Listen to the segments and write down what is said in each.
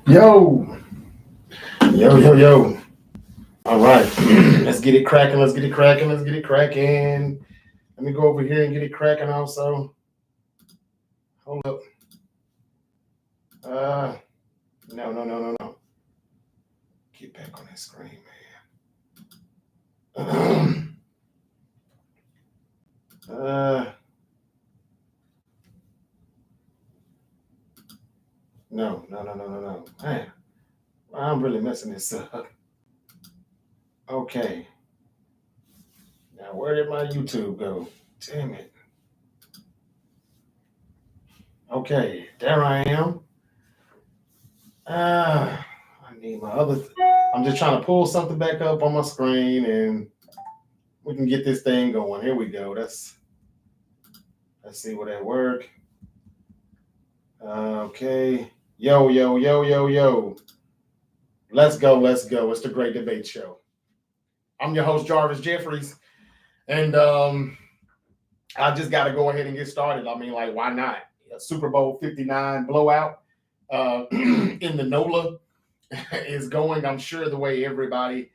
Yo, yo. All right, let's get it cracking. Let's get it cracking. Let's get it cracking. Let me go over here and get it cracking. Also, hold up. No. Get back on that screen, man. uh, no. Man, I'm really messing this up. Okay, now where did my YouTube go? Damn it. Okay, there I am. I need my other. I'm just trying to pull something back up on my screen, and we can get this thing going. Here we go. Let's see will that work. Okay. Yo. Let's go. It's the Great Debate Show. I'm your host, Jarvis Jeffries, and I just got to go ahead and get started. I mean, like, why not? Super Bowl 59 blowout in the NOLA is going, I'm sure, the way everybody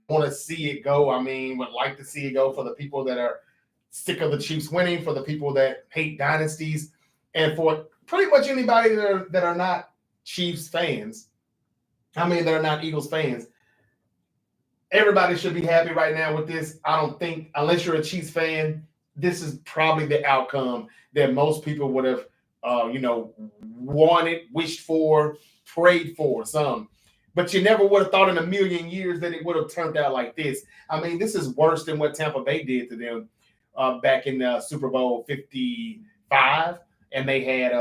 want to see it go. I mean, would like to see it go for the people that are sick of the Chiefs winning, for the people that hate dynasties, and for pretty much anybody that are not Chiefs fans. I mean, they're not Eagles fans. Everybody should be happy right now with this. I don't think, unless you're a Chiefs fan, this is probably the outcome that most people would have, wanted, wished for, prayed for. Some, but you never would have thought in a million years that it would have turned out like this. I mean, this is worse than what Tampa Bay did to them back in Super Bowl 55, and they had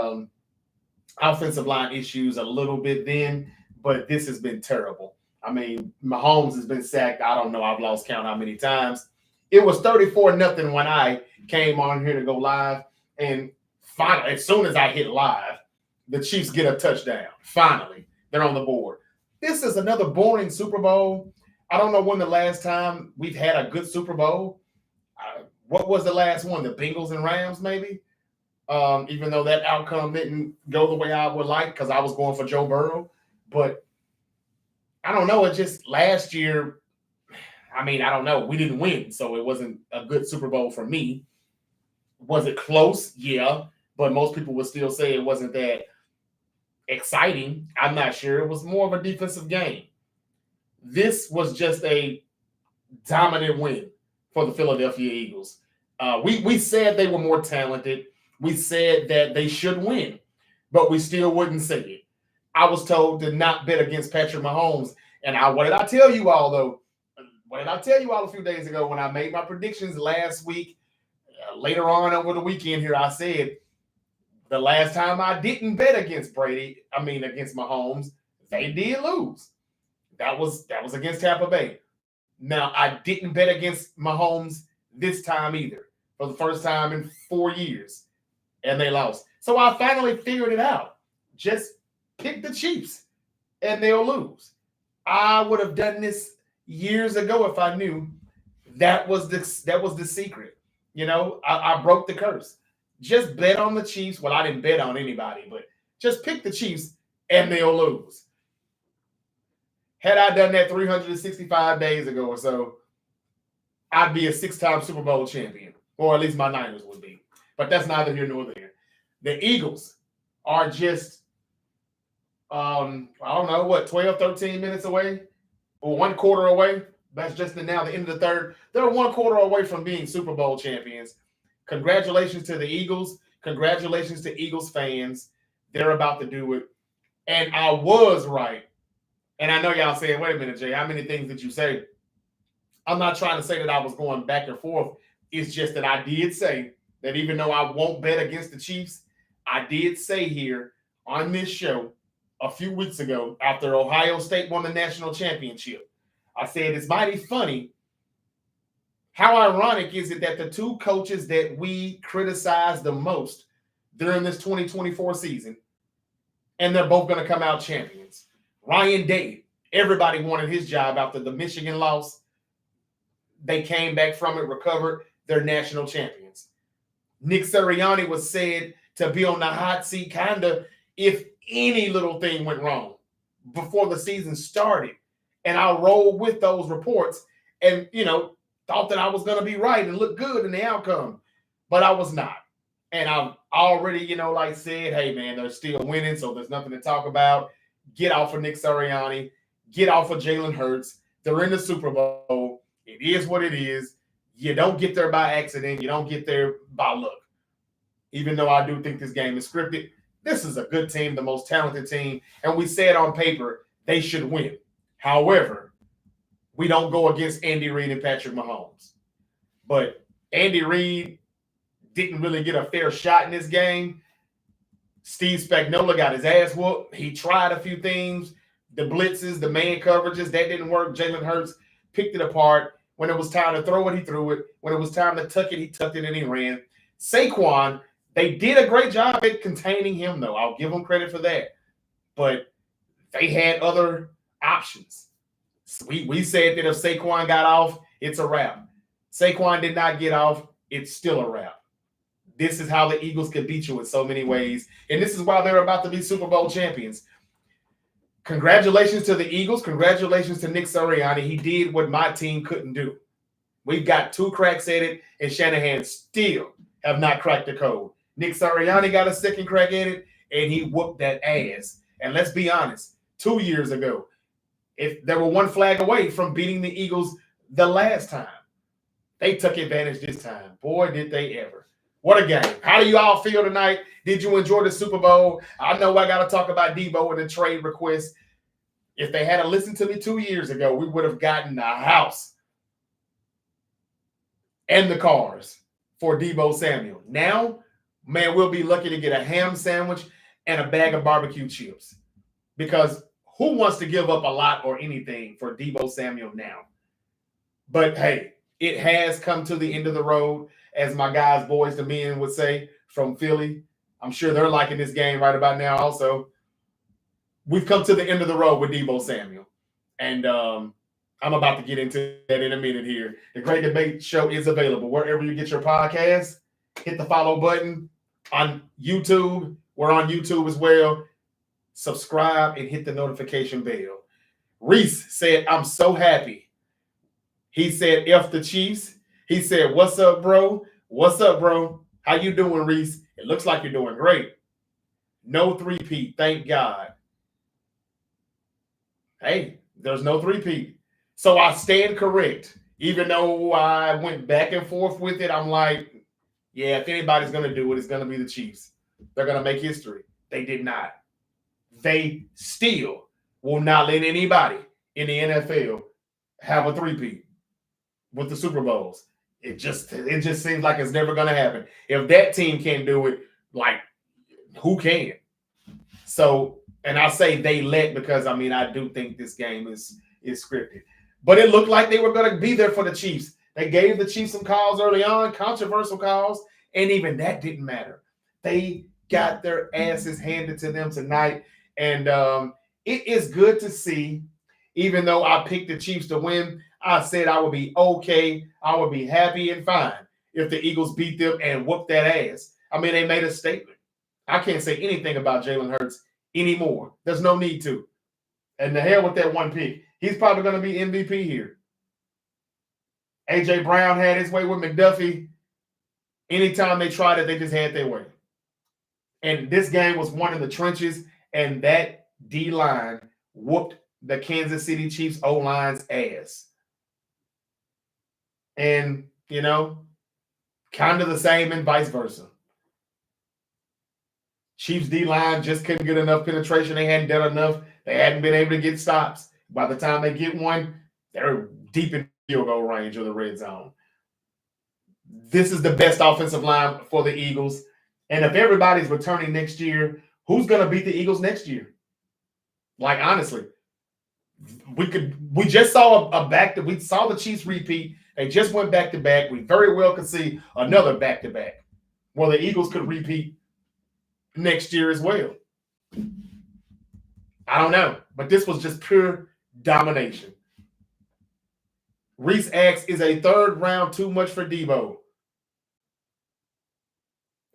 offensive line issues a little bit then, but this has been terrible. I mean, Mahomes has been sacked. I don't know. I've lost count how many times. It was 34-0 when I came on here to go live. And finally, as soon as I hit live, the Chiefs get a touchdown. Finally, they're on the board. This is another boring Super Bowl. I don't know when the last time we've had a good Super Bowl. What was the last one? The Bengals and Rams, maybe? Even though that outcome didn't go the way I would like because I was going for Joe Burrow. But I don't know. It just last year, I mean, I don't know. We didn't win, so it wasn't a good Super Bowl for me. Was it close? Yeah. But most people would still say it wasn't that exciting. I'm not sure. It was more of a defensive game. This was just a dominant win for the Philadelphia Eagles. We said they were more talented. We said that they should win, but we still wouldn't say it. I was told to not bet against Patrick Mahomes. And what did I tell you all, though? What did I tell you all a few days ago when I made my predictions last week? Later on over the weekend here, I said the last time I didn't bet against against Mahomes, they did lose. That was against Tampa Bay. Now, I didn't bet against Mahomes this time either, for the first time in 4 years, and they lost. So I finally figured it out. Just pick the Chiefs, and they'll lose. I would have done this years ago if I knew that was the secret. I broke the curse. Just bet on the Chiefs. Well, I didn't bet on anybody, but just pick the Chiefs, and they'll lose. Had I done that 365 days ago or so, I'd be a 6-time Super Bowl champion, or at least my Niners would be. But that's neither here nor there. The Eagles are just I don't know, 12, 13 minutes away, or 1 quarter away. That's just now the end of the third. They're 1 quarter away from being Super Bowl champions. Congratulations to the Eagles. Congratulations to Eagles fans. They're about to do it. And I was right. And I know y'all saying, wait a minute, Jay, how many things did you say? I'm not trying to say that I was going back and forth. It's just that I did say that even though I won't bet against the Chiefs, I did say here on this show a few weeks ago after Ohio State won the national championship, I said it's mighty funny. How ironic is it that the two coaches that we criticize the most during this 2024 season, and they're both going to come out champions? Ryan Day, everybody wanted his job after the Michigan loss. They came back from it, recovered, they're national champions. Nick Sirianni was said to be on the hot seat, kind of, if any little thing went wrong before the season started. And I rolled with those reports and, thought that I was going to be right and look good in the outcome. But I was not. And I've already, said, hey, man, they're still winning, so there's nothing to talk about. Get off of Nick Sirianni. Get off of Jalen Hurts. They're in the Super Bowl. It is what it is. You don't get there by accident. You don't get there by luck. Even though I do think this game is scripted, this is a good team, the most talented team. And we said on paper they should win. However, we don't go against Andy Reid and Patrick Mahomes. But Andy Reid didn't really get a fair shot in this game. Steve Spagnuolo got his ass whooped. He tried a few things. The blitzes, the man coverages, that didn't work. Jalen Hurts picked it apart. When it was time to throw it, he threw it. When it was time to tuck it, he tucked it and he ran. Saquon, they did a great job at containing him, though. I'll give them credit for that. But they had other options. We said that if Saquon got off, it's a wrap. Saquon did not get off. It's still a wrap. This is how the Eagles can beat you in so many ways. And this is why they're about to be Super Bowl champions. Congratulations to the Eagles. Congratulations to Nick Sirianni. He did what my team couldn't do. We've got 2 cracks at it, and Shanahan still have not cracked the code. Nick Sirianni got a second crack at it, and he whooped that ass. And let's be honest, 2 years ago, if they were 1 flag away from beating the Eagles the last time, they took advantage this time. Boy, did they ever. What a game. How do you all feel tonight? Did you enjoy the Super Bowl? I know I got to talk about Deebo and the trade request. If they had listened to me 2 years ago, we would have gotten a house and the cars for Deebo Samuel. Now, man, we'll be lucky to get a ham sandwich and a bag of barbecue chips. Because who wants to give up a lot or anything for Deebo Samuel now? But, hey, it has come to the end of the road, as my guys, boys to men would say, from Philly. I'm sure they're liking this game right about now also. We've come to the end of the road with Deebo Samuel. And I'm about to get into that in a minute here. The Great Debate Show is available wherever you get your podcasts. Hit the follow button on YouTube. We're on YouTube as well. Subscribe and hit the notification bell. Reese said, I'm so happy. He said, F the Chiefs. He said, what's up, bro? What's up, bro? How you doing, Reese? It looks like you're doing great. No three-peat, thank God. Hey, there's no three-peat. So I stand correct. Even though I went back and forth with it, I'm like, yeah, if anybody's going to do it, it's going to be the Chiefs. They're going to make history. They did not. They still will not let anybody in the NFL have a three-peat with the Super Bowls. It just seems like it's never going to happen. If that team can't do it, like, who can? So, and I say they let because, I do think this game is scripted. But it looked like they were going to be there for the Chiefs. They gave the Chiefs some calls early on, controversial calls, and even that didn't matter. They got their asses handed to them tonight. And it is good to see, even though I picked the Chiefs to win, I said I would be okay. I would be happy and fine if the Eagles beat them and whoop that ass. They made a statement. I can't say anything about Jalen Hurts anymore. There's no need to. And the hell with that one pick. He's probably going to be MVP here. A.J. Brown had his way with McDuffie. Anytime they tried it, they just had their way. And this game was won in the trenches, and that D-line whooped the Kansas City Chiefs O-line's ass. And, kind of the same and vice versa. Chiefs D-line just couldn't get enough penetration. They hadn't done enough. They hadn't been able to get stops. By the time they get one, they're deep in field goal range of the red zone. This is the best offensive line for the Eagles. And if everybody's returning next year, who's going to beat the Eagles next year? Like, honestly, we just saw we saw the Chiefs repeat. They just went back-to-back. We very well could see another back-to-back where the Eagles could repeat next year as well. I don't know, but this was just pure domination. Reese asks, is a third round too much for Deebo?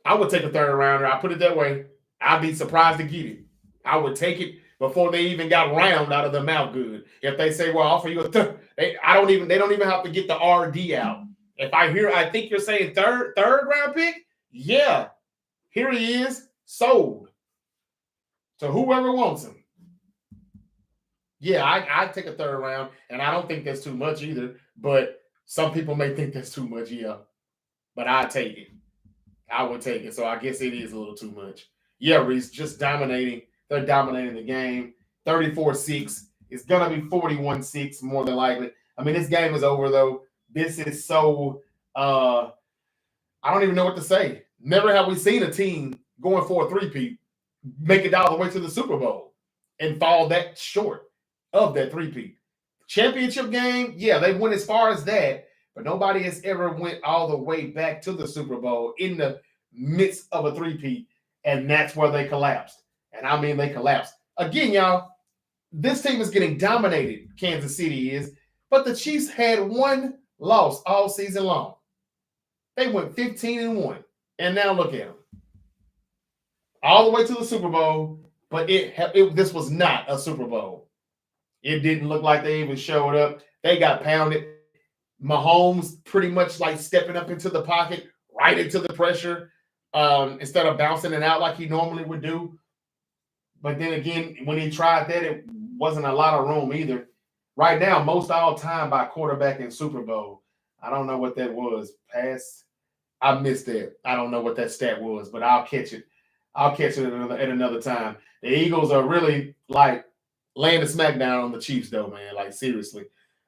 I would take a third rounder. I put it that way. I'd be surprised to get it. I would take it before they even got round out of their mouth good. If they say, well, I'll offer you a third, they don't even have to get the RD out. If I think you're saying third round pick, yeah, here he is, sold to whoever wants him. Yeah, I'd take a third round, and I don't think that's too much either. But some people may think that's too much, yeah. But I'd take it. I would take it. So I guess it is a little too much. Yeah, Reese, just dominating. They're dominating the game. 34-6. It's going to be 41-6 more than likely. I mean, this game is over, though. This is so I don't even know what to say. Never have we seen a team going for a three-peat make it all the way to the Super Bowl and fall that short of that three-peat. Championship game, yeah, they went as far as that, but nobody has ever went all the way back to the Super Bowl in the midst of a three-peat, and that's where they collapsed. And I mean, they collapsed. Again, y'all, this team is getting dominated, Kansas City is, but the Chiefs had one loss all season long. They went 15-1, and now look at them. All the way to the Super Bowl, but this was not a Super Bowl. It didn't look like they even showed up. They got pounded. Mahomes pretty much like stepping up into the pocket, right into the pressure, instead of bouncing it out like he normally would do. But then again, when he tried that, it wasn't a lot of room either. Right now, most all time by quarterback in Super Bowl. I don't know what that was. Pass. I missed that. I don't know what that stat was, but I'll catch it. I'll catch it at another time. The Eagles are really like laying the smackdown on the Chiefs, though, man. Like, seriously.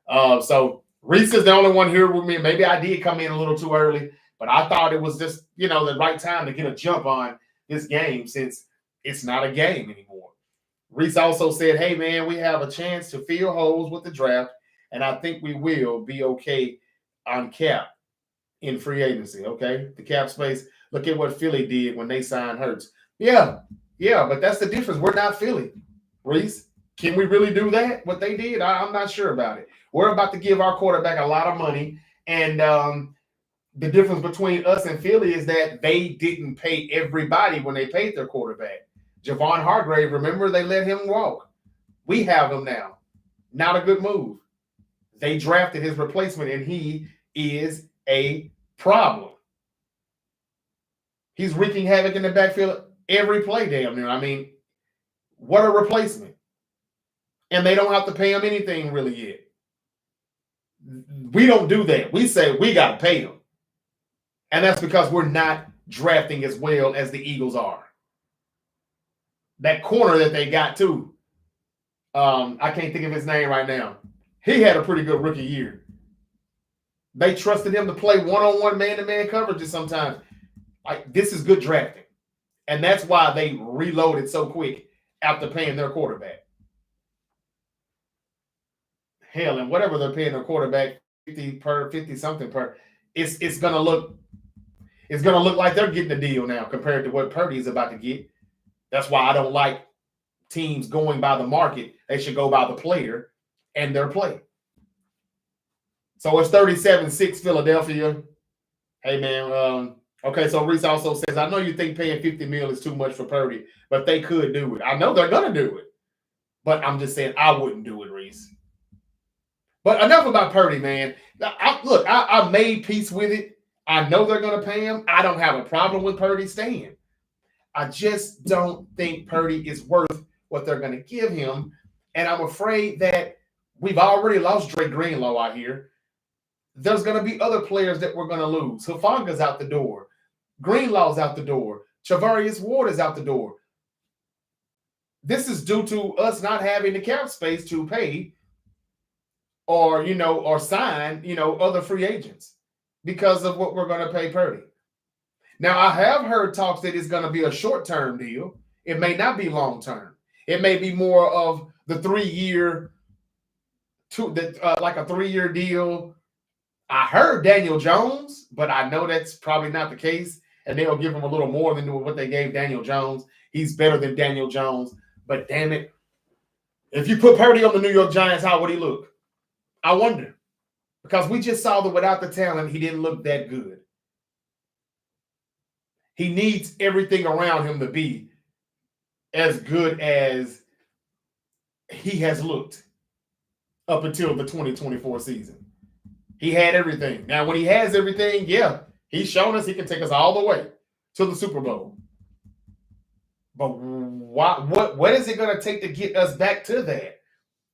So Reese is the only one here with me. Maybe I did come in a little too early, but I thought it was just, the right time to get a jump on this game since it's not a game anymore. Reese also said, hey, man, we have a chance to fill holes with the draft, and I think we will be okay on cap in free agency, okay? The cap space. Look at what Philly did when they signed Hurts. Yeah, but that's the difference. We're not Philly, Reese. Can we really do that, what they did? I'm not sure about it. We're about to give our quarterback a lot of money, and the difference between us and Philly is that they didn't pay everybody when they paid their quarterback. Javon Hargrave, remember, they let him walk. We have him now. Not a good move. They drafted his replacement, and he is a problem. He's wreaking havoc in the backfield every play, damn near. I mean, what a replacement. And they don't have to pay him anything really yet. We don't do that. We say we got to pay him. And that's because we're not drafting as well as the Eagles are. That corner that they got, too, I can't think of his name right now. He had a pretty good rookie year. They trusted him to play one-on-one man-to-man coverages sometimes. Like, this is good drafting. And that's why they reloaded so quick after paying their quarterback. Hell, and whatever they're paying their quarterback, 50 something per, it's gonna look like they're getting a deal now compared to what Purdy is about to get. That's why I don't like teams going by the market. They should go by the player and their play. So it's 37-6 Philadelphia. Hey, man. Okay, so Reese also says, I know you think paying $50 million is too much for Purdy, but they could do it. I know they're going to do it. But I'm just saying I wouldn't do it, Reese. But enough about Purdy, man. I made peace with it. I know they're going to pay him. I don't have a problem with Purdy staying. I just don't think Purdy is worth what they're going to give him. And I'm afraid that we've already lost Dre Greenlaw out here. There's going to be other players that we're going to lose. Hufanga's out the door. Greenlaw's out the door. Charvarius Ward is out the door. This is due to us not having the cap space to pay or sign, other free agents because of what we're going to pay Purdy. Now, I have heard talks that it's going to be a short-term deal. It may not be long-term. It may be more of the 3-year, like a 3-year deal. I heard Daniel Jones, but I know that's probably not the case, and they'll give him a little more than what they gave Daniel Jones. He's better than Daniel Jones, but damn it, if you put Purdy on the New York Giants, how would he look? I wonder, because we just saw that without the talent, he didn't look that good. He needs everything around him to be as good as he has looked up until the 2024 season. He had everything. Now, when he has everything, yeah, he's shown us he can take us all the way to the Super Bowl. But what is it going to take to get us back to that?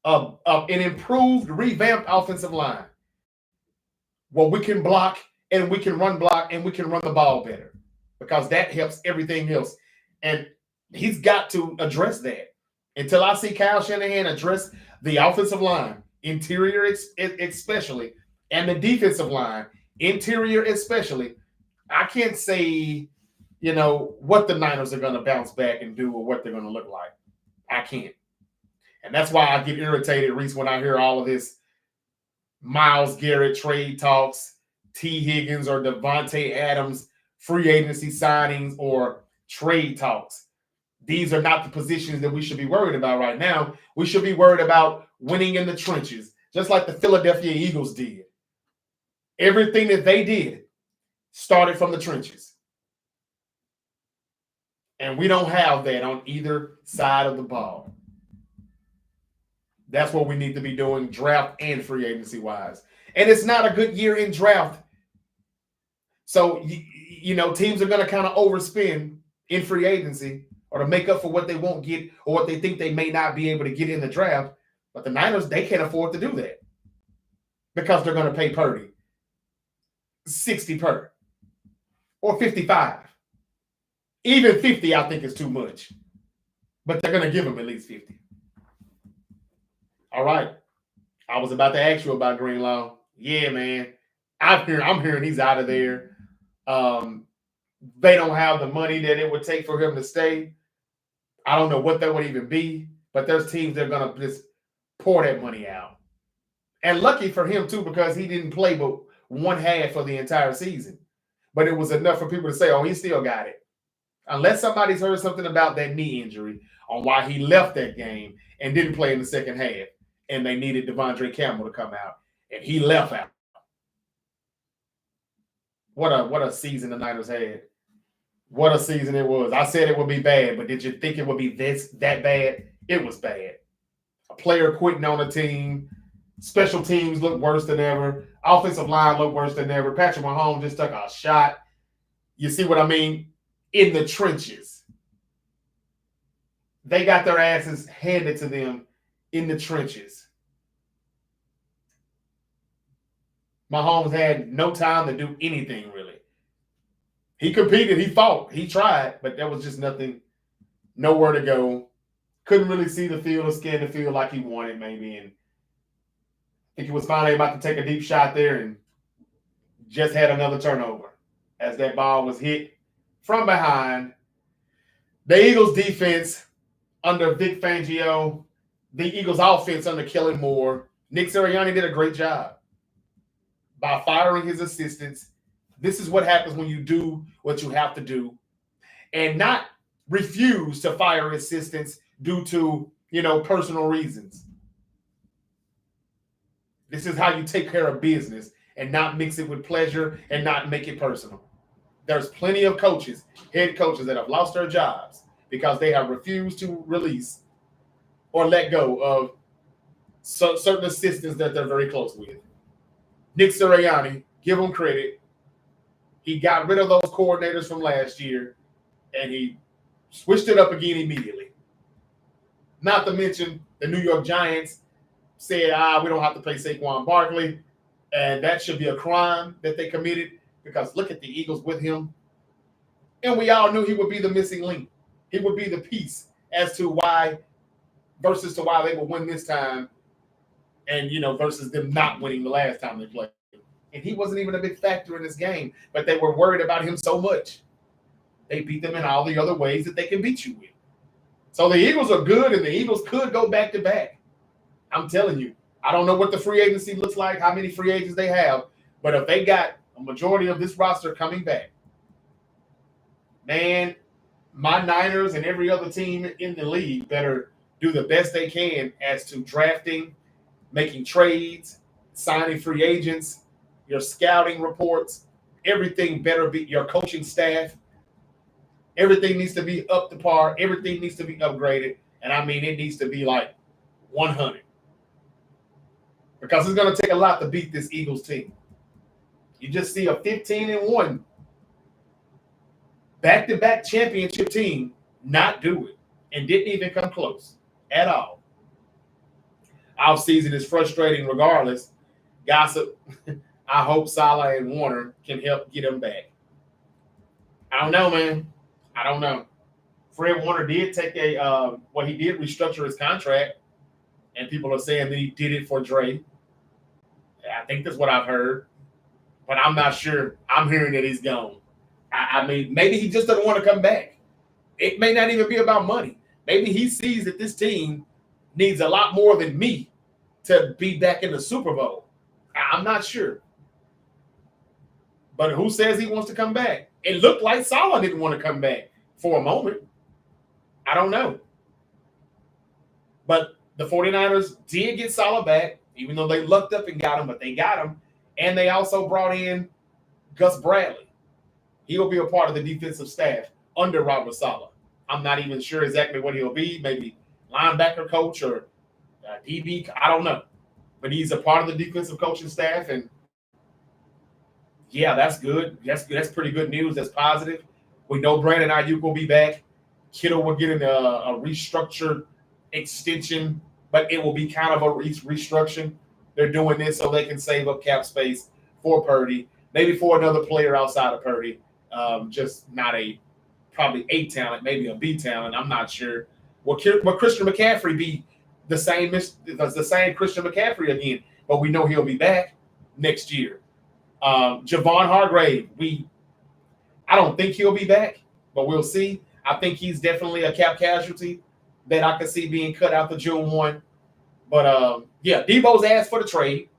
An improved, revamped offensive line where we can block and we can run block and we can run the ball better, because that helps everything else. And he's got to address that. Until I see Kyle Shanahan address the offensive line, interior especially, and the defensive line, interior especially, I can't say, what the Niners are going to bounce back and do or what they're going to look like. I can't. And that's why I get irritated, Reese, when I hear all of this Myles Garrett trade talks, T. Higgins or Devontae Adams free agency signings or trade talks. These are not the positions that we should be worried about right now. We should be worried about winning in the trenches, just like the Philadelphia Eagles did. Everything that they did started from the trenches. And we don't have that on either side of the ball. That's what we need to be doing, draft and free agency wise. And it's not a good year in draft. So, teams are going to kind of overspend in free agency or to make up for what they won't get or what they think they may not be able to get in the draft. But the Niners, they can't afford to do that because they're going to pay Purdy 60 per or 55. Even 50, I think, is too much. But they're going to give him at least 50. All right. I was about to ask you about Greenlaw. Yeah, man. I'm hearing he's out of there. They don't have the money that it would take for him to stay. I don't know what that would even be, but there's teams that are going to just pour that money out. And lucky for him, too, because he didn't play but one half for the entire season. But it was enough for people to say, oh, he still got it. Unless somebody's heard something about that knee injury on why he left that game and didn't play in the second half, and they needed Devondre Campbell to come out, and he left out. What a season the Niners had. What a season it was. I said it would be bad, but did you think it would be that bad? It was bad. A player quitting on a team. Special teams look worse than ever. Offensive line look worse than ever. Patrick Mahomes just took a shot. You see what I mean? In the trenches. They got their asses handed to them in the trenches. Mahomes had no time to do anything, really. He competed, he fought, he tried, but there was just nothing, nowhere to go. Couldn't really see the field or scan the field like he wanted, maybe. And I think he was finally about to take a deep shot there and just had another turnover as that ball was hit from behind. The Eagles defense under Vic Fangio, the Eagles offense under Kellen Moore, Nick Sirianni did a great job by firing his assistants. This is what happens when you do what you have to do and not refuse to fire assistants due to, personal reasons. This is how you take care of business and not mix it with pleasure and not make it personal. There's plenty of coaches, head coaches, that have lost their jobs because they have refused to release or let go of certain assistants that they're very close with. Nick Sirianni, give him credit. He got rid of those coordinators from last year, and he switched it up again immediately. Not to mention the New York Giants said, we don't have to pay Saquon Barkley, and that should be a crime that they committed because look at the Eagles with him. And we all knew he would be the missing link. He would be the piece as to why versus to why they would win this time and, versus them not winning the last time they played. And he wasn't even a big factor in this game, but they were worried about him so much. They beat them in all the other ways that they can beat you with. So the Eagles are good, and the Eagles could go back-to-back. I'm telling you. I don't know what the free agency looks like, how many free agents they have, but if they got a majority of this roster coming back, man, my Niners and every other team in the league better do the best they can as to drafting, making trades, signing free agents, your scouting reports, everything better be your coaching staff. Everything needs to be up to par. Everything needs to be upgraded. And I mean, it needs to be like 100. Because it's going to take a lot to beat this Eagles team. You just see a 15-1 back-to-back championship team not do it and didn't even come close at all. Off-season is frustrating regardless. Gossip, I hope Salah and Warner can help get him back. I don't know, man. I don't know. Fred Warner did take he did restructure his contract, and people are saying that he did it for Dre. I think that's what I've heard, but I'm not sure. I'm hearing that he's gone. I mean, maybe he just doesn't want to come back. It may not even be about money. Maybe he sees that this team needs a lot more than me to be back in the Super Bowl. I'm not sure. But who says he wants to come back? It looked like Salah didn't want to come back for a moment. I don't know. But the 49ers did get Salah back, even though they lucked up and got him, but they got him. And they also brought in Gus Bradley. He'll be a part of the defensive staff under Robert Saleh. I'm not even sure exactly what he'll be, maybe linebacker coach or DB. I don't know. But he's a part of the defensive coaching staff, and yeah, that's good. That's pretty good news. That's positive. We know Brandon Ayuk will be back. Kittle will get a restructured extension, but it will be kind of a restructure. They're doing this so they can save up cap space for Purdy, maybe for another player outside of Purdy. Just not probably A talent, maybe a B talent. I'm not sure. Will Christian McCaffrey be the same Christian McCaffrey again? But we know he'll be back next year. Javon Hargrave, I don't think he'll be back, but we'll see. I think he's definitely a cap casualty that I could see being cut out the June 1. But yeah, Deebo's asked for the trade.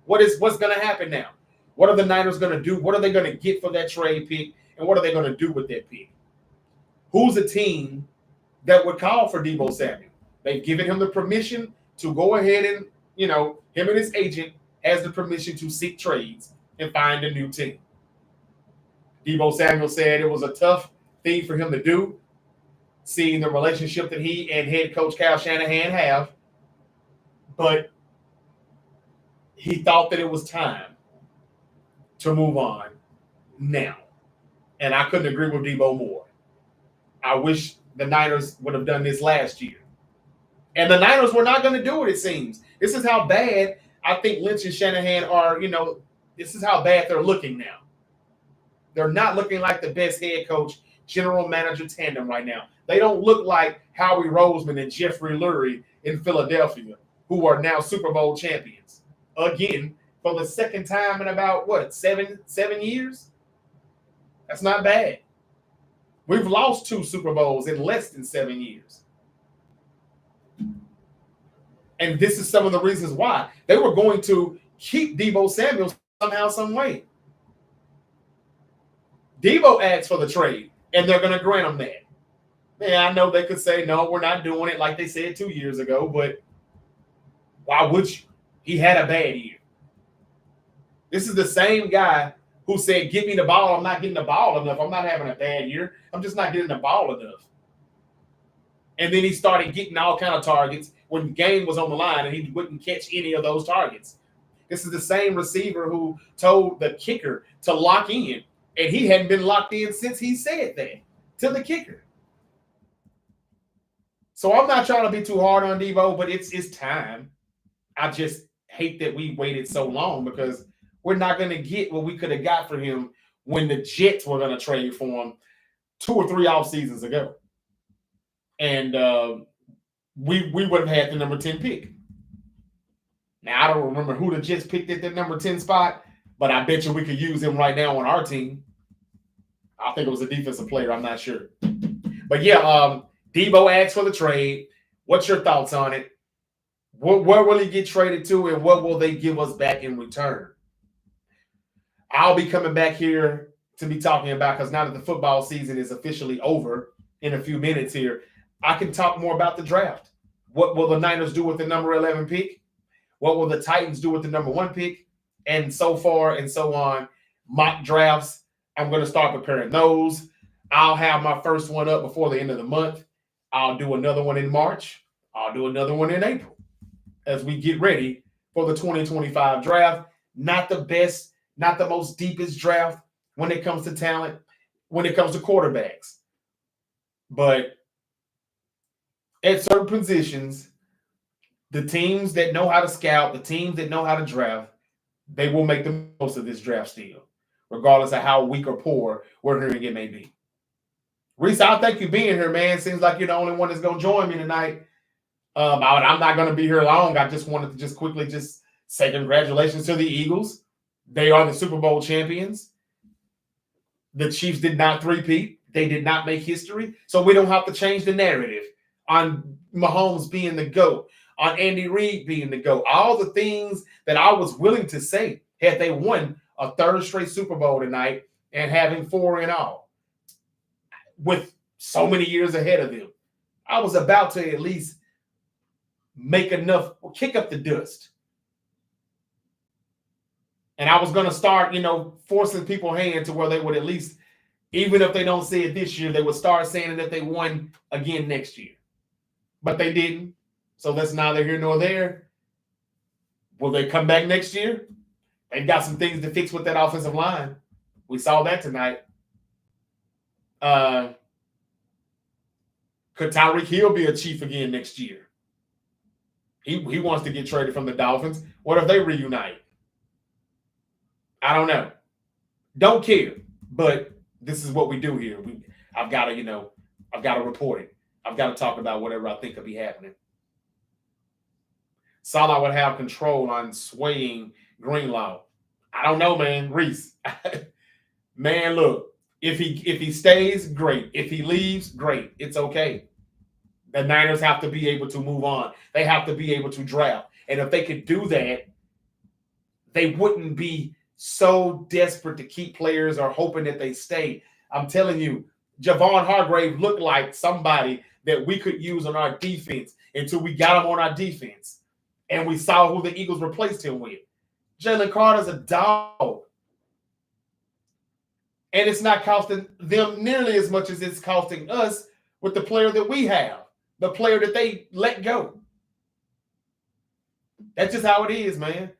What's going to happen now? What are the Niners going to do? What are they going to get for that trade pick? And what are they going to do with that pick? Who's a team that would call for Deebo Samuel? They've given him the permission to go ahead and, him and his agent has the permission to seek trades and find a new team. Deebo Samuel said it was a tough thing for him to do, seeing the relationship that he and head coach Kyle Shanahan have. But he thought that it was time to move on now. And I couldn't agree with Deebo more. I wish the Niners would have done this last year. And the Niners were not going to do it, it seems. This is how bad I think Lynch and Shanahan are, this is how bad they're looking now. They're not looking like the best head coach, general manager tandem right now. They don't look like Howie Roseman and Jeffrey Lurie in Philadelphia, who are now Super Bowl champions. Again, for the second time in about, 7 years? That's not bad. We've lost 2 Super Bowls in less than 7 years. And this is some of the reasons why. They were going to keep Deebo Samuel somehow, some way. Deebo asked for the trade, and they're going to grant him that. Yeah, I know they could say, no, we're not doing it like they said 2 years ago, but why would you? He had a bad year. This is the same guy who said, give me the ball. I'm not getting the ball enough. I'm not having a bad year. I'm just not getting the ball enough. And then he started getting all kind of targets when the game was on the line, and he wouldn't catch any of those targets. This is the same receiver who told the kicker to lock in, and he hadn't been locked in since he said that to the kicker. So I'm not trying to be too hard on Deebo, but it's time. I just hate that we waited so long because we're not going to get what we could have got for him when the Jets were going to trade for him 2 or 3 off seasons ago. And we would have had the number 10 pick. Now, I don't remember who the Jets picked at the number 10 spot, but I bet you we could use him right now on our team. I think it was a defensive player. I'm not sure. But yeah, Deebo asked for the trade. What's your thoughts on it? Where will he get traded to, and what will they give us back in return? I'll be coming back here to be talking about, because now that the football season is officially over in a few minutes here, I can talk more about the draft. What will the Niners do with the number 11 pick? What will the Titans do with the number 1 pick? And so far and so on. Mock drafts, I'm going to start preparing those. I'll have my first one up before the end of the month. I'll do another one in March. I'll do another one in April as we get ready for the 2025 draft. Not the best, not the most deepest draft when it comes to talent, when it comes to quarterbacks. But at certain positions, the teams that know how to scout, the teams that know how to draft, they will make the most of this draft still, regardless of how weak or poor whatever it may be. Reese, I thank you being here, man. Seems like you're the only one that's going to join me tonight. I'm not going to be here long. I just wanted to just quickly just say congratulations to the Eagles. They are the Super Bowl champions. The Chiefs did not three-peat. They did not make history. So we don't have to change the narrative on Mahomes being the GOAT, on Andy Reid being the GOAT. All the things that I was willing to say had they won a third straight Super Bowl tonight and having 4 in all with so many years ahead of them. I was about to at least make enough, kick up the dust. And I was going to start, forcing people's hand to where they would at least, even if they don't say it this year, they would start saying it if they won again next year. But they didn't. So that's neither here nor there. Will they come back next year? They've got some things to fix with that offensive line. We saw that tonight. Could Tyreek Hill be a Chief again next year? He wants to get traded from the Dolphins. What if they reunite? I don't know. Don't care. But this is what we do here. I've got to report it. I've got to talk about whatever I think could be happening. Salah would have control on swaying Greenlaw. I don't know, man. Reese. Man, look. If he stays, great. If he leaves, great. It's okay. The Niners have to be able to move on. They have to be able to draft. And if they could do that, they wouldn't be so desperate to keep players or hoping that they stay. I'm telling you, Javon Hargrave looked like somebody that we could use on our defense until we got him on our defense. And we saw who the Eagles replaced him with. Jalen Carter's a dog. And it's not costing them nearly as much as it's costing us with the player that we have, the player that they let go. That's just how it is, man.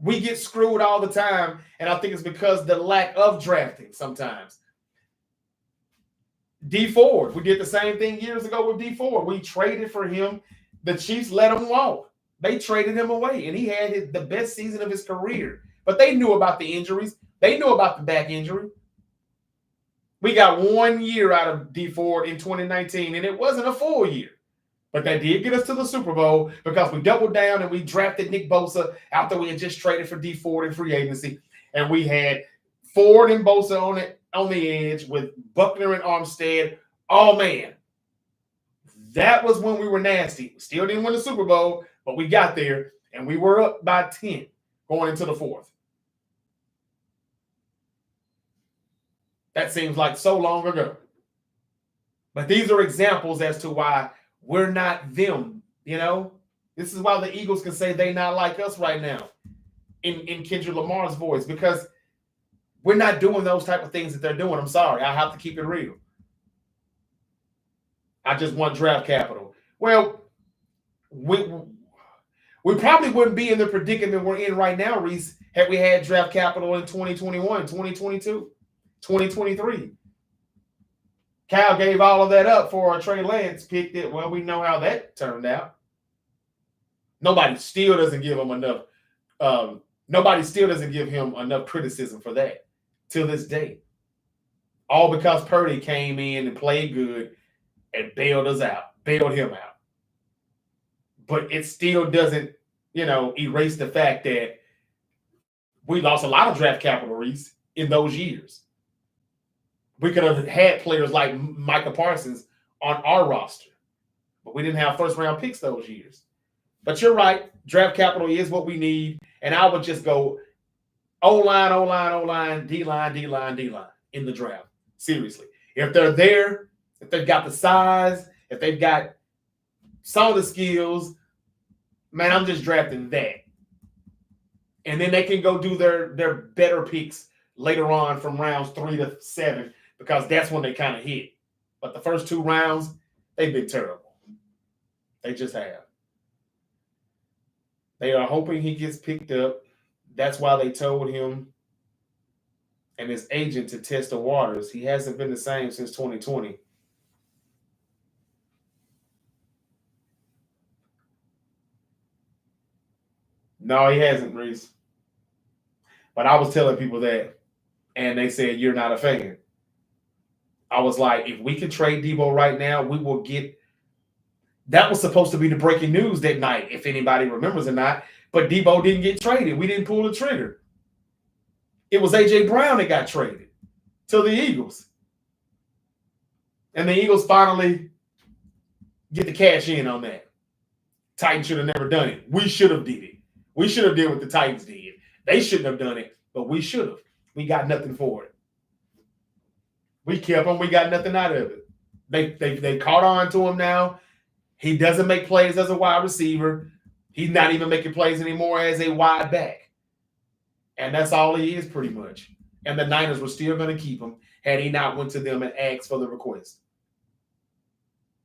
We get screwed all the time, and I think it's because the lack of drafting sometimes. D Ford, we did the same thing years ago with D Ford. We traded for him. The Chiefs let him walk. They traded him away, and he had the best season of his career. But they knew about the injuries. They knew about the back injury. We got 1 year out of D Ford in 2019, and it wasn't a full year. But that did get us to the Super Bowl because we doubled down and we drafted Nick Bosa after we had just traded for D Ford in free agency. And we had Ford and Bosa on the edge with Buckner and Armstead. Oh, man. That was when we were nasty. Still didn't win the Super Bowl, but we got there, and we were up by 10 going into the fourth. That seems like so long ago. But these are examples as to why we're not them, This is why the Eagles can say they not like us right now in Kendrick Lamar's voice, because we're not doing those type of things that they're doing. I'm sorry. I have to keep it real. I just want draft capital. Well, we probably wouldn't be in the predicament we're in right now, Reese, had we had draft capital in 2021, 2022, 2023. Cal gave all of that up for a Trey Lance pick that, well, we know how that turned out. Nobody still doesn't give him enough. Nobody still doesn't give him enough criticism for that till this day. All because Purdy came in and played good and bailed him out. But it still doesn't, erase the fact that we lost a lot of draft capital, Reese, in those years. We could have had players like Micah Parsons on our roster, but we didn't have first-round picks those years. But you're right. Draft capital is what we need, and I would just go O-line, O-line, O-line, D-line, D-line, D-line in the draft. Seriously. If they're there, if they've got the size, if they've got some of the skills, man, I'm just drafting that. And then they can go do their better picks later on from rounds 3 to 7. because that's when they kind of hit. But the first 2 rounds, they've been terrible. They just have. They are hoping he gets picked up. That's why they told him and his agent to test the waters. He hasn't been the same since 2020. No, he hasn't, Reese. But I was telling people that, and they said, you're not a fan. I was like, if we could trade Deebo right now, we will get. That was supposed to be the breaking news that night, if anybody remembers or not. But Deebo didn't get traded. We didn't pull the trigger. It was A.J. Brown that got traded to the Eagles. And the Eagles finally get the cash in on that. Titans should have never done it. We should have did it. We should have did what the Titans did. They shouldn't have done it, but we should have. We got nothing for it. We kept him. We got nothing out of it. They caught on to him now. He doesn't make plays as a wide receiver. He's not even making plays anymore as a wide back. And that's all he is pretty much. And the Niners were still going to keep him had he not went to them and asked for the request.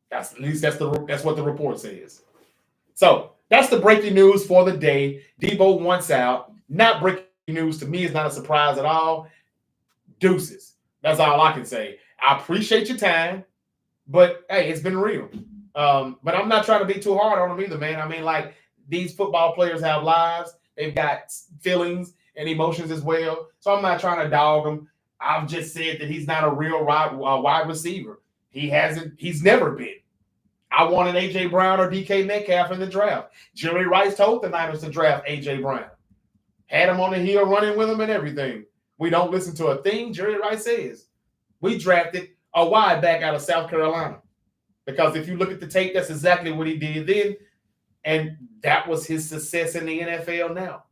That's what the report says. So that's the breaking news for the day. Deebo wants out. Not breaking news to me is not a surprise at all. Deuces. That's all I can say. I appreciate your time, but hey, it's been real. But I'm not trying to be too hard on them either, man. I mean, like, these football players have lives. They've got feelings and emotions as well. So I'm not trying to dog them. I've just said that he's not a real wide receiver. He's never been. I wanted A.J. Brown or DK Metcalf in the draft. Jerry Rice told the Niners to draft A.J. Brown. Had him on the hill running with him and everything. We don't listen to a thing Jerry Rice says. We drafted a wide back out of South Carolina. Because if you look at the tape, that's exactly what he did then. And that was his success in the NFL now.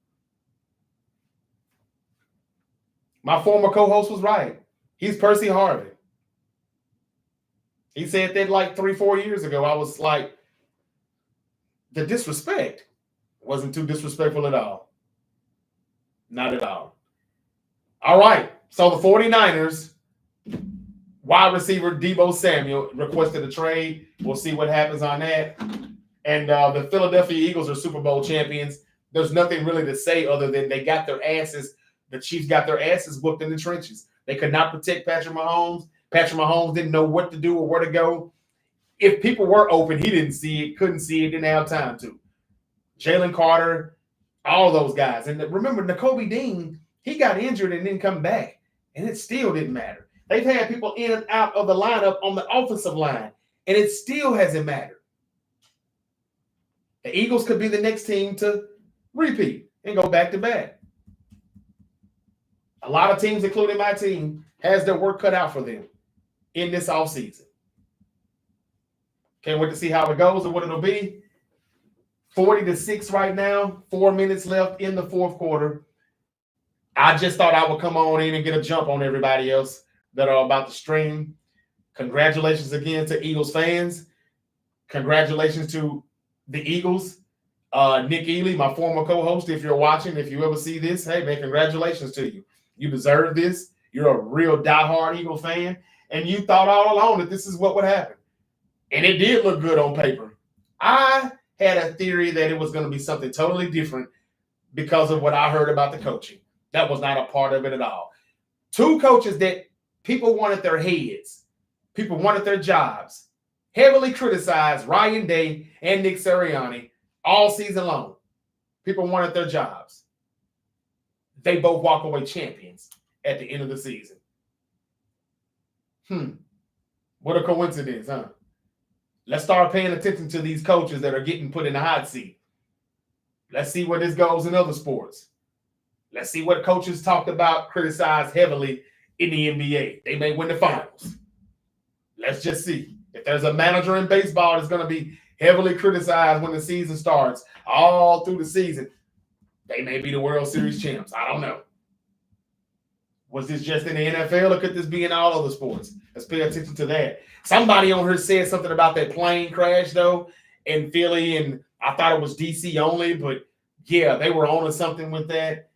My former co-host was right. He's Percy Harvin. He said that like 3-4 years ago. I was like, the disrespect wasn't too disrespectful at all. Not at all. All right. So the 49ers, wide receiver Deebo Samuel requested a trade. We'll see what happens on that. And the Philadelphia Eagles are Super Bowl champions. There's nothing really to say other than they got their asses. The Chiefs got their asses whooped in the trenches. They could not protect Patrick Mahomes. Patrick Mahomes didn't know what to do or where to go. If people were open, he didn't see it, couldn't see it, didn't have time to. Jalen Carter, all those guys. And remember, Nakobe Dean, he got injured and didn't come back. And it still didn't matter. They've had people in and out of the lineup on the offensive line, and it still hasn't mattered. The Eagles could be the next team to repeat and go back-to-back. A lot of teams, including my team, has their work cut out for them in this offseason. Can't wait to see how it goes and what it'll be. 40-6 right now, 4 minutes left in the fourth quarter. I just thought I would come on in and get a jump on everybody else that are about to stream. Congratulations again to Eagles fans. Congratulations to the Eagles. Nick Ely, my former co-host, if you're watching, if you ever see this, hey, man, congratulations to you. You deserve this. You're a real diehard Eagle fan, and you thought all along that this is what would happen. And it did look good on paper. I had a theory that it was going to be something totally different because of what I heard about the coaching. That was not a part of it at all. 2 coaches that people wanted their heads, people wanted their jobs, heavily criticized Ryan Day and Nick Sirianni all season long. People wanted their jobs. They both walk away champions at the end of the season. What a coincidence, huh? Let's start paying attention to these coaches that are getting put in the hot seat. Let's see where this goes in other sports. Let's see what coaches talked about, criticized heavily in the NBA. They may win the finals. Let's just see. If there's a manager in baseball that's going to be heavily criticized when the season starts, all through the season, they may be the World Series champs. I don't know. Was this just in the NFL or could this be in all other sports? Let's pay attention to that. Somebody on here said something about that plane crash, though, in Philly, and I thought it was D.C. only, but yeah, they were on to something with that.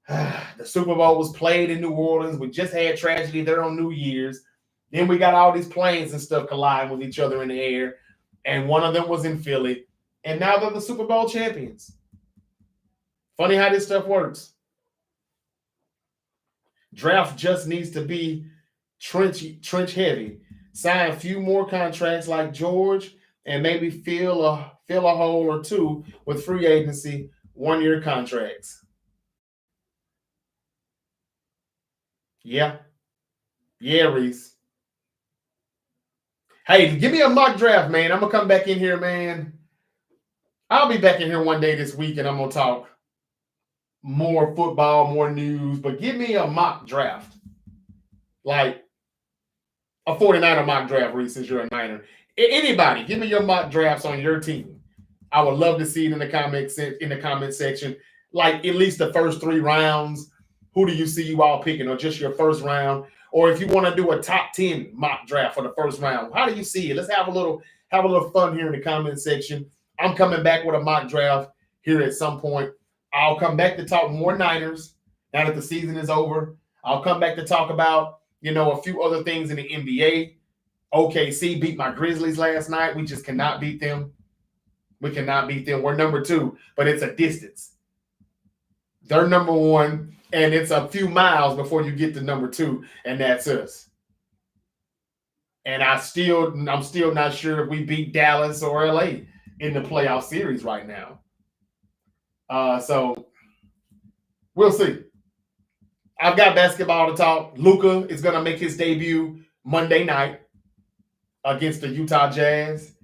The Super Bowl was played in New Orleans. We just had tragedy there on New Year's. Then we got all these planes and stuff colliding with each other in the air. And one of them was in Philly. And now they're the Super Bowl champions. Funny how this stuff works. Draft just needs to be trench heavy. Sign a few more contracts like George and maybe fill a hole or two with free agency 1-year contracts. Yeah. Yeah, Reese. Hey, give me a mock draft, man. I'm going to come back in here, man. I'll be back in here one day this week, and I'm going to talk more football, more news. But give me a mock draft. Like a 49er mock draft, Reese, since you're a Niner. Anybody, give me your mock drafts on your team. I would love to see it in the comment section. Like at least the first 3 rounds. Who do you see you all picking, or just your first round? Or if you want to do a top 10 mock draft for the first round, how do you see it? Let's have a little fun here in the comment section. I'm coming back with a mock draft here at some point. I'll come back to talk more Niners now that the season is over. I'll come back to talk about, a few other things in the NBA. OKC beat my Grizzlies last night. We just cannot beat them. We cannot beat them. We're number 2, but it's a distance. They're number 1, and it's a few miles before you get to number 2, and that's us. And I'm still not sure if we beat Dallas or LA in the playoff series right now. So we'll see. I've got basketball to talk. Luka is going to make his debut Monday night against the Utah Jazz.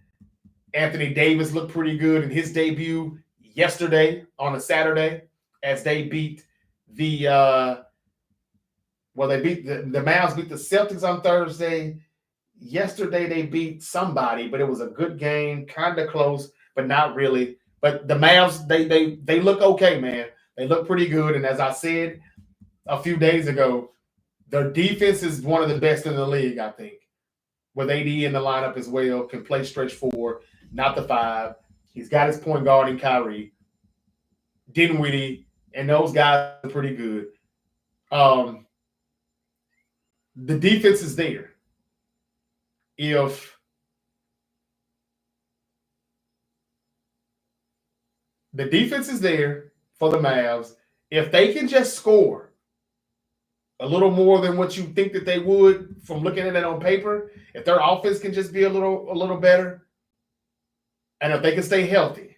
Anthony Davis looked pretty good in his debut yesterday on a Saturday as they beat the Mavs beat the Celtics on Thursday. Yesterday they beat somebody, but it was a good game, kind of close, but not really. But the Mavs, they look okay, man. They look pretty good. And as I said a few days ago, their defense is one of the best in the league, I think. With AD in the lineup as well, can play stretch 4, not the 5. He's got his point guard in Kyrie, Dinwiddie, and those guys are pretty good. The defense is there. If the defense is there for the Mavs, if they can just score a little more than what you think that they would from looking at it on paper, if their offense can just be a little better, and if they can stay healthy,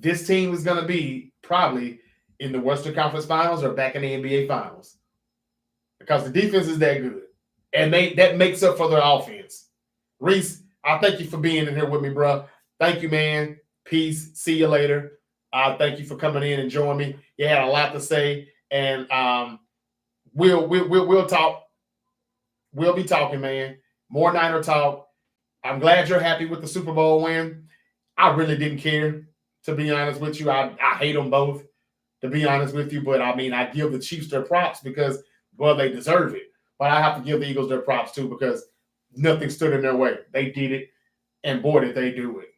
this team is going to be probably in the Western Conference Finals or back in the NBA Finals because the defense is that good. And that makes up for their offense. Reese, I thank you for being in here with me, bro. Thank you, man. Peace. See you later. Thank you for coming in and joining me. You had a lot to say, and we'll talk. We'll be talking, man. More Niner talk. I'm glad you're happy with the Super Bowl win. I really didn't care, to be honest with you. I hate them both, to be honest with you. But, I give the Chiefs their props because, well, they deserve it. But I have to give the Eagles their props, too, because nothing stood in their way. They did it, and boy, did they do it.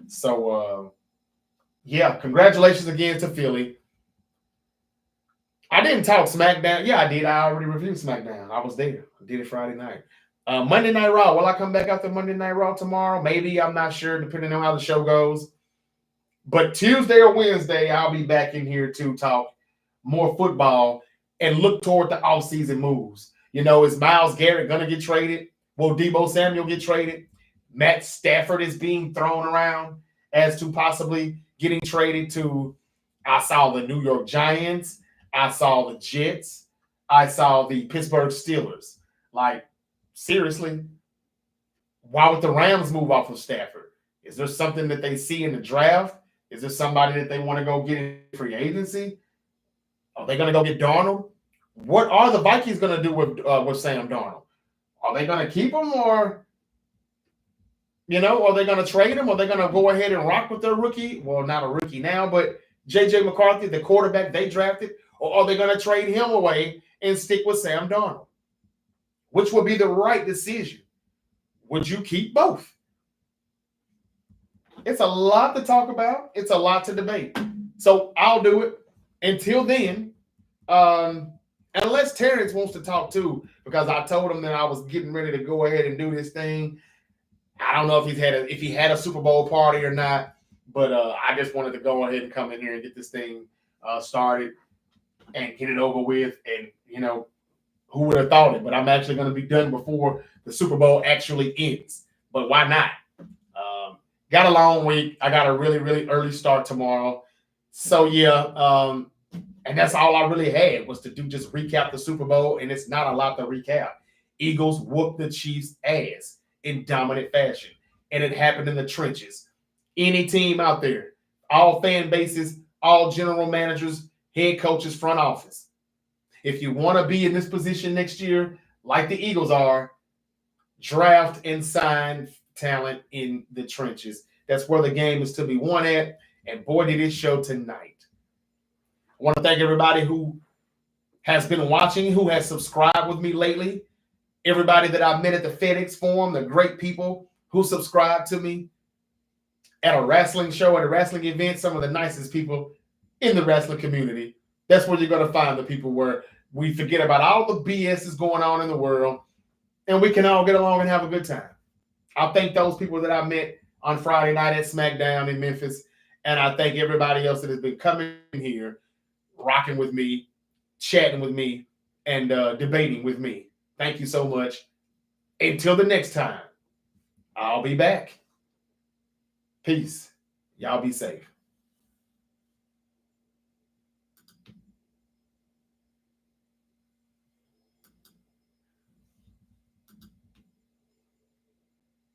So, congratulations again to Philly. I didn't talk SmackDown. Yeah, I did. I already reviewed SmackDown. I was there. I did it Friday night. Monday Night Raw. Will I come back after Monday Night Raw tomorrow? Maybe. I'm not sure, depending on how the show goes. But Tuesday or Wednesday, I'll be back in here to talk more football and look toward the offseason moves. Is Myles Garrett going to get traded? Will Deebo Samuel get traded? Matt Stafford is being thrown around as to possibly getting traded to, I saw the New York Giants. I saw the Jets. I saw the Pittsburgh Steelers. Like, seriously, why would the Rams move off of Stafford? Is there something that they see in the draft? Is there somebody that they want to go get in free agency? Are they going to go get Darnold? What are the Vikings going to do with Sam Darnold? Are they going to keep him, or are they going to trade him? Are they going to go ahead and rock with their rookie? Well, not a rookie now, but J.J. McCarthy, the quarterback they drafted. Or are they going to trade him away and stick with Sam Darnold? Which would be the right decision? Would you keep both? It's a lot to talk about. It's a lot to debate. So I'll do it. Until then, unless Terrence wants to talk too, because I told him that I was getting ready to go ahead and do this thing. I don't know if he had a Super Bowl party or not, but I just wanted to go ahead and come in here and get this thing started and get it over with. And who would have thought it? But I'm actually going to be done before the Super Bowl actually ends. But why not? Got a long week. I got a really, really early start tomorrow. So yeah, and that's all I really had was to do just recap the Super Bowl, and it's not a lot to recap. Eagles whooped the Chiefs' ass in dominant fashion, and it happened in the trenches. Any team out there, all fan bases, all general managers, head coaches, front office. If you want to be in this position next year, like the Eagles are, draft and sign talent in the trenches. That's where the game is to be won at. And boy, did it show tonight. I want to thank everybody who has been watching, who has subscribed with me lately. Everybody that I met at the FedEx Forum, the great people who subscribed to me at a wrestling show, at a wrestling event, some of the nicest people in the wrestling community. That's where you're going to find the people where we forget about all the BS is going on in the world and we can all get along and have a good time. I thank those people that I met on Friday night at SmackDown in Memphis. And I thank everybody else that has been coming here, rocking with me, chatting with me, and debating with me. Thank you so much. Until the next time, I'll be back. Peace. Y'all be safe.